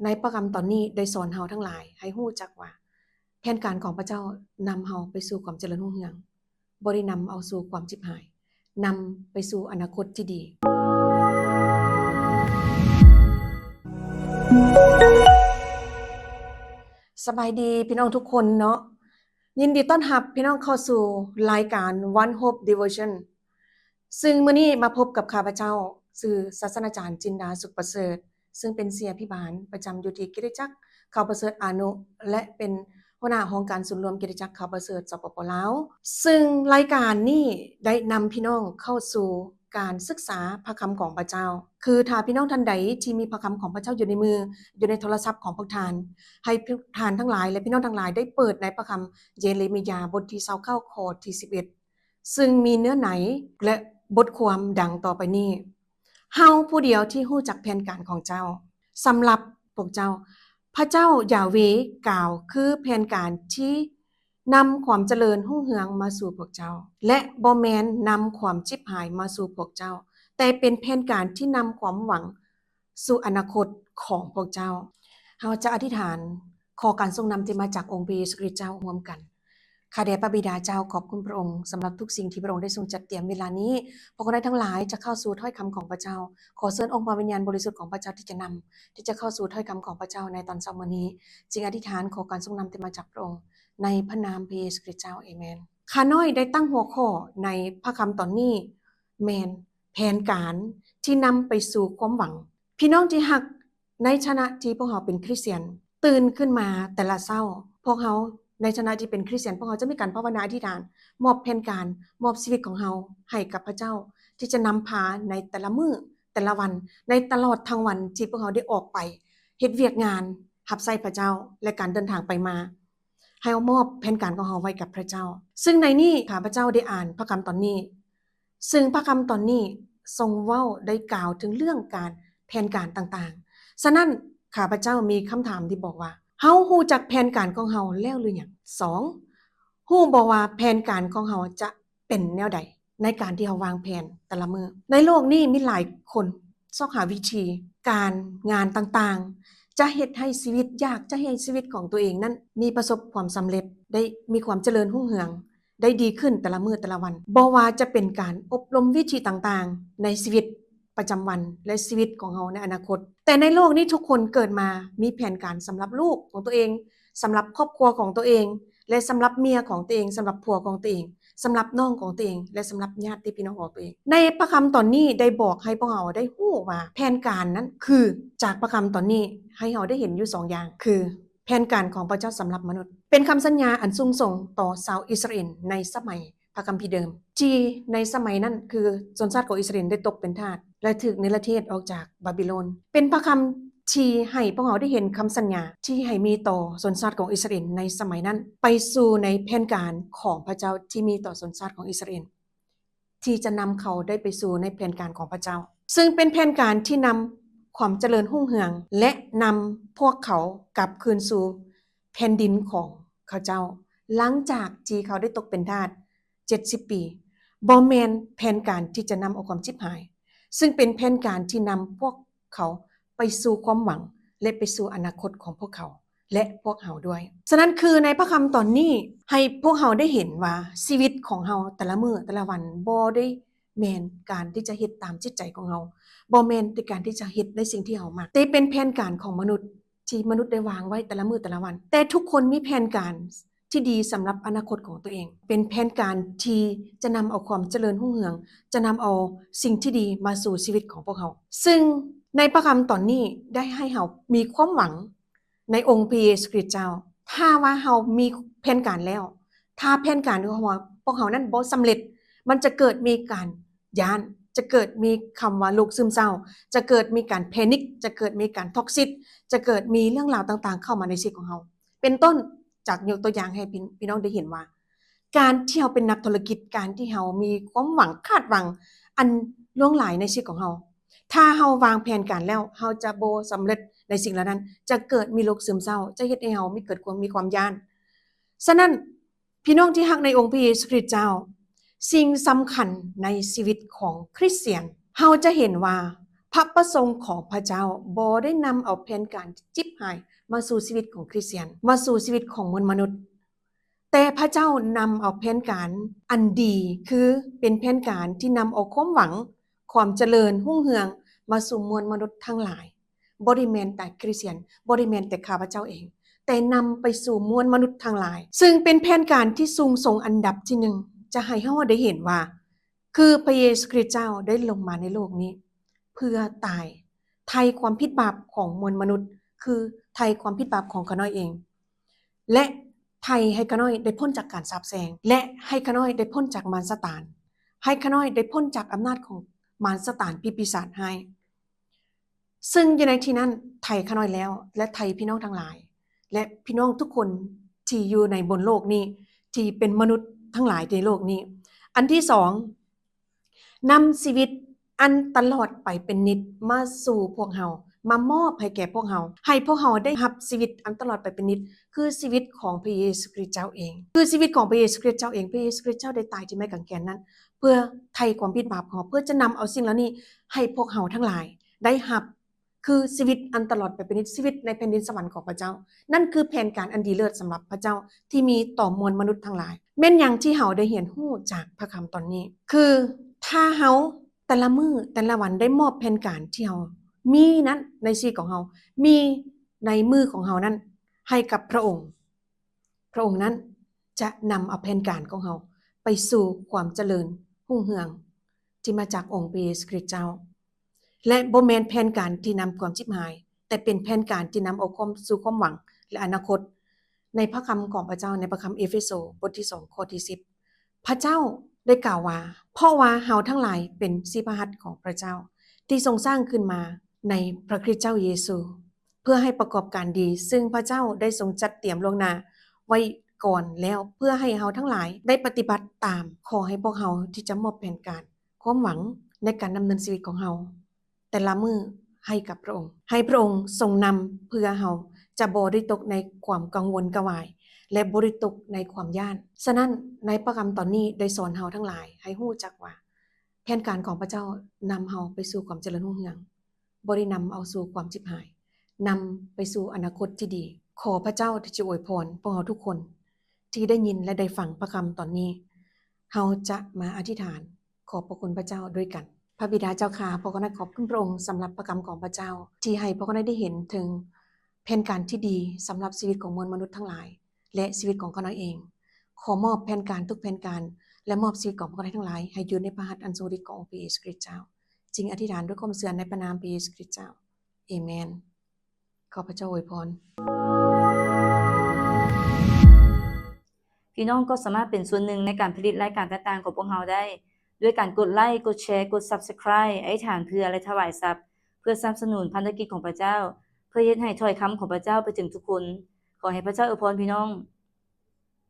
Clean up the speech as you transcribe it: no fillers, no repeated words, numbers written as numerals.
ในพระคำตอนนี้ได้สอนเฮาทั้งหลายให้ฮู้จักว่าแผนการของพระเจ้านำเฮาไปสู่ความเจริญรุ่งเรืองบ่ได้นำเอาสู่ความชิบหายนำไปสู่อนาคตที่ดีสบายดีพี่น้องทุกคนเนาะยินดีต้อนรับพี่น้องเข้าสู่รายการ One Hope Devotion ซึ่งมื้อนี้มาพบกับข้าพเจ้าชื่อศาสตราจารย์จินดาสุขประเสริฐซึ่งเป็นเสียพิบาลประจำอยู่ที่คริสตจักรเขาประเสริฐอานุและเป็นหัวหน้าห้องการศูนย์รวมคริสตจักรเขาประเสริฐสปป.ลาวซึ่งรายการนี้ได้นำพี่น้องเข้าสู่การศึกษาพระคำของพระเจ้าคือถ้าพี่น้องท่านใดที่มีพระคำของพระเจ้าอยู่ในมืออยู่ในโทรศัพท์ของพวกท่านให้พวกท่านทั้งหลายและพี่น้องทั้งหลายได้เปิดในพระคำเยเรมียาบทที่29ข้อที่11ซึ่งมีเนื้อไหนและบทความดังต่อไปนี้เฮาผู้เดียวที่ฮู้จักแผนการของเจ้าสำหรับพวกเจ้าพระเจ้ายาเวห์กล่าวคือแผนการที่นำความเจริญรุ่งเรืองมาสู่พวกเจ้าและบ่แม่นนำความชิบหายมาสู่พวกเจ้าแต่เป็นแผนการที่นำความหวังสู่อนาคตของพวกเจ้าเฮาจะอธิษฐานขอการทรงนำที่มาจากองค์พระเยซูคริสต์เจ้าร่วมกันข้าแต่พระบิดาเจ้าขอบคุณพระองค์สำหรับทุกสิ่งที่พระองค์ได้ทรงจัดเตรียมเวลานี้พวกเราได้ทั้งหลายจะเข้าสู่ถ้อยคำของพระเจ้าขอเชิญองค์พระวิญญาณบริสุทธิ์ของพระเจ้าที่จะนำที่จะเข้าสู่ถ้อยคำของพระเจ้าในตอนเช้าวันนี้จึงอธิษฐานขอการทรงนำที่มาจากพระองค์ในพระนามพระเยซูคริสต์เจ้าอาเมนข้าน้อยได้ตั้งหัวข้อในพระคำตอนนี้แมนแผนการที่นำไปสู่ความหวังพี่น้องที่ฮักในฐานะที่พวกเราเป็นคริสเตียนตื่นขึ้นมาแต่ละเช้าพวกเราในฐานะที่เป็นคริสเตียนพวกเราจะมีการภาวนาอธิษฐานมอบแผนการมอบชีวิตของเราให้กับพระเจ้าที่จะนำพาในแต่ละมื้อแต่ละวันในตลอดทั้งวันที่พวกเราได้ออกไปเฮ็ดเวียกงานรับใช้พระเจ้าและการเดินทางไปมาให้เอามอบแผนการของเราไว้กับพระเจ้าซึ่งในนี้ข้าพเจ้าได้อ่านพระคำตอนนี้ซึ่งพระคำตอนนี้ทรงเว้าได้กล่าวถึงเรื่องการแผนการต่างๆฉะนั้นข้าพเจ้ามีคำถามที่บอกว่าเฮาฮู้จักแผนการของเฮาแล้วหรือยัง2ฮู้บ่ว่าแผนการของเฮาจะเป็นแนวใดในการที่เฮาวางแผนแต่ละมื้อในโลกนี้มีหลายคนซอกหาวิธีการงานต่างๆจะเฮ็ดให้ชีวิตยากจะให้ชีวิตของตัวเองนั้นมีประสบความสำเร็จได้มีความเจริญรุ่งเรืองได้ดีขึ้นแต่ละมื้อแต่ละวันบ่ว่าจะเป็นการอบรมวิธีต่างๆในชีวิตประจำวันและชีวิตของเฮาในอนาคตแต่ในโลกนี้ทุกคนเกิดมามีแผนการสำหรับลูกของตัวเองสำหรับครอบครัวของตัวเองและสำหรับเมียของตัวเองสำหรับผัวของตัวเองสำหรับน้องของตัวเองและสำหรับญาติพี่น้องของตัวเองในพระคำตอนนี้ได้บอกให้พวกเราได้ฮู้ว่าแผนการนั้นคือจากพระคำตอนนี้ให้เราได้เห็นอยู่2อย่างคือแผนการของพระเจ้าสำหรับมนุษย์เป็นคำสัญญาอันสูงส่งต่อชาวอิสราเอลในสมัยพระคัมภีร์เดิมที่ในสมัยนั้นคือชนชาติของอิสราเอลได้ตกเป็นทาสและถูกเนรเทศออกจากบาบิโลนเป็นพระคำที่ให้พวกเราได้เห็นคำสัญญาที่ให้มีต่อชนชาติของอิสราเอลในสมัยนั้นไปสู่ในแผนการของพระเจ้าที่มีต่อชนชาติของอิสราเอลที่จะนำเขาได้ไปสู่ในแผนการของพระเจ้าซึ่งเป็นแผนการที่นำความเจริญรุ่งเรืองและนำพวกเขากลับคืนสู่แผ่นดินของเขาเจ้าหลังจากที่เขาได้ตกเป็นทาส70 ปีบ่แม่นแผนการที่จะนำเอาความชิบหายซึ่งเป็นแผนการที่นำพวกเขาไปสู่ความหวังและไปสู่อนาคตของพวกเขาและพวกเขาด้วยฉะนั้นคือในพระคำตอนนี้ให้พวกเขาได้เห็นว่าชีวิตของเราแต่ละมื้อแต่ละวันบ่ได้แม่นการที่จะเฮ็ดตามจิตใจของเราบ่แม่นในการที่จะเฮ็ดในสิ่งที่เรามักแต่เป็นแผนการของมนุษย์ที่มนุษย์ได้วางไว้แต่ละมื้อแต่ละวันแต่ทุกคนมีแผนการที่ดีสำหรับอนาคตของตัวเองเป็นแผนการที่จะนำเอาความเจริญรุ่งเรืองจะนำเอาสิ่งที่ดีมาสู่ชีวิตของพวกเขาซึ่งในพระคำตอนนี้ได้ให้เรามีความหวังในองค์พระเยซูคริสต์เจ้าถ้าว่าเรามีแผนการแล้วถ้าแผนการของพวกเขานั้นบ่สำเร็จมันจะเกิดมีการย้านจะเกิดมีคำว่าโรคซึมเศร้าจะเกิดมีการแพนิคจะเกิดมีการท็อกซิกจะเกิดมีเรื่องราวต่างๆเข้ามาในชีวิตของเราเป็นต้นจากยกตัวอย่างให้พี่น้องได้เห็นว่าการที่เราเป็นนักธุรกิจการที่เรามีความหวังคาดหวังอันล่วงหลายในชีวิตของเราถ้าเราวางแผนการแล้วเราจะบ่สำเร็จในสิ่งเหล่านั้นจะเกิดมีโรคซึมเศร้าจะเฮ็ดให้เรามีความย้านฉะนั้นพี่น้องที่รักในองค์พระเยซูคริสต์เจ้าสิ่งสำคัญในชีวิตของคริสเตียนเราจะเห็นว่า พระประสงค์ของพระเจ้าบ่ได้นำเอาแผนการจิบหายมาสู่ชีวิตของคริสเตียนมาสู่ชีวิตของมวลมนุษย์แต่พระเจ้านำเอาแผนการอันดีคือเป็นแผนการที่นำเอาความหวังความเจริญรุ่งเรืองมาสู่มวลมนุษย์ทั้งหลายบ่ได้แม่นแต่คริสเตียนบ่ได้แม่นแต่ข้าพเจ้าเองแต่นำไปสู่มวลมนุษย์ทั้งหลายซึ่งเป็นแผนการที่สูงส่งอันดับที่หนึ่งจะให้เฮาได้เห็นว่าคือพระเยซูคริสต์เจ้าได้ลงมาในโลกนี้เพื่อตายไถ่ความผิดบาปของมวลมนุษย์คือไถ่ความผิดบาปของข้าน้อยเองและไถ่ให้ข้าน้อยได้พ้นจากการสาปแช่งและให้ข้าน้อยได้พ้นจากมารซาตานให้ข้าน้อยได้พ้นจากอำนาจของมารซาตานปีศาจให้ซึ่งอยู่ในที่นั้นไถ่ข้าน้อยแล้วและไถ่พี่น้องทั้งหลายและพี่น้องทุกคนที่อยู่ในบนโลกนี้ที่เป็นมนุษย์ทั้งหลายในโลกนี้อันที่สองนำชีวิตอันตลอดไปเป็นนิจมาสู่พวกเฮามามอบให้แก่พวกเฮาให้พวกเฮาได้รับชีวิตอันตลอดไปเป็นนิจคือชีวิตของพระเยซูคริสต์เจ้าเองคือชีวิตของพระเยซูคริสต์เจ้าเองพระเยซูคริสต์เจ้าได้ตายที่ไม้กางเขนนั้นเพื่อไถ่ความผิดบาปของเราเพื่อจะนำเอาสิ่งเหล่านี้ให้พวกเฮาทั้งหลายได้รับคือชีวิตอันตลอดไปเป็นนิจชีวิตในแผ่นดินสวรรค์ของพระเจ้านั่นคือแผนการอันดีเลิศสำหรับพระเจ้าที่มีต่อมวลมนุษย์ทั้งหลายแม่นหยังที่เฮาได้เรียนรู้จากพระคำตอนนี้คือถ้าเฮาแต่ละมื้อแต่ละวันได้มอบแผนการที่เฮามีนั้นในชีวิตของเฮามีในมือของเฮานั้นให้กับพระองค์พระองค์นั้นจะนำเอาแผนการของเฮาไปสู่ความเจริญรุ่งเรืองที่มาจากองค์พระเยซูคริสต์เจ้าและบ่แม่นแผนการที่นำความชิบหายแต่เป็นแผนการที่นำเอาความสู่ความหวังและอนาคตในพระคำของพระเจ้าในพระคำเอเฟโสบทที่2ข้อที่10พระเจ้าได้กล่าวว่าเพราะว่าเฮาทั้งหลายเป็นสิพหัตถ์ของพระเจ้าที่ทรงสร้างขึ้นมาในพระคริสต์เจ้าเยซูเพื่อให้ประกอบการดีซึ่งพระเจ้าได้ทรงจัดเตรียมล่วงหน้าไว้ก่อนแล้วเพื่อให้เฮาทั้งหลายได้ปฏิบัติตามขอให้พวกเฮาที่จะมอบแผนการความหวังในการดำเนินชีวิตของเฮาแต่ละมื้อให้กับพระองค์ให้พระองค์ทรงนำเพื่อเฮาจะบ่ได้ตกในความกังวลกระวายและบ่ได้ตกในความย้านฉะนั้นในพระคำตอนนี้ได้สอนเฮาทั้งหลายให้รู้จักว่าแผนการของพระเจ้านำเฮาไปสู่ความเจริญรุ่งเรืองบ่ได้นำเอาสู่ความชิบหายนำไปสู่อนาคตที่ดีขอพระเจ้าที่จะอวยพรพวกเราทุกคนที่ได้ยินและได้ฟังพระคำตอนนี้เฮาจะมาอธิษฐานขอบพระคุณพระเจ้าด้วยกันพระบิดาเจ้าข้าพระองค์ได้ขอบคุณพระองค์สำหรับพระคำของพระเจ้าที่ให้พระองค์ได้เห็นถึงแผนการที่ดีสำหรับชีวิตของมวลมนุษย์ทั้งหลายและชีวิตของข้าน้อยเองขอมอบแผนการทุกแผนการและมอบชีวิตของข้าน้อยทั้งหลายให้อยู่ในพระหัตถ์อันทรงฤทธิ์ขององค์พระเยซูคริสต์เจ้าจริงอธิษฐานด้วยความเชื่อในพระนามพระเยซูคริสต์เจ้าอาเมนขอพระเจ้าอวยพรพี่น้องก็สามารถเป็นส่วนหนึ่งในการผลิตรายการต่างๆของพวกเราได้ด้วยการกดไลค์กดแชร์กด Subscribe อธิษฐานเพื่อและถวายทรัพย์เพื่อสนับสนุนพันธกิจของพระเจ้าเพื่อเฮ็ดให้ถ้อยคำของพระเจ้าไปถึงทุกคนขอให้พระเจ้าอวยพรพี่น้อง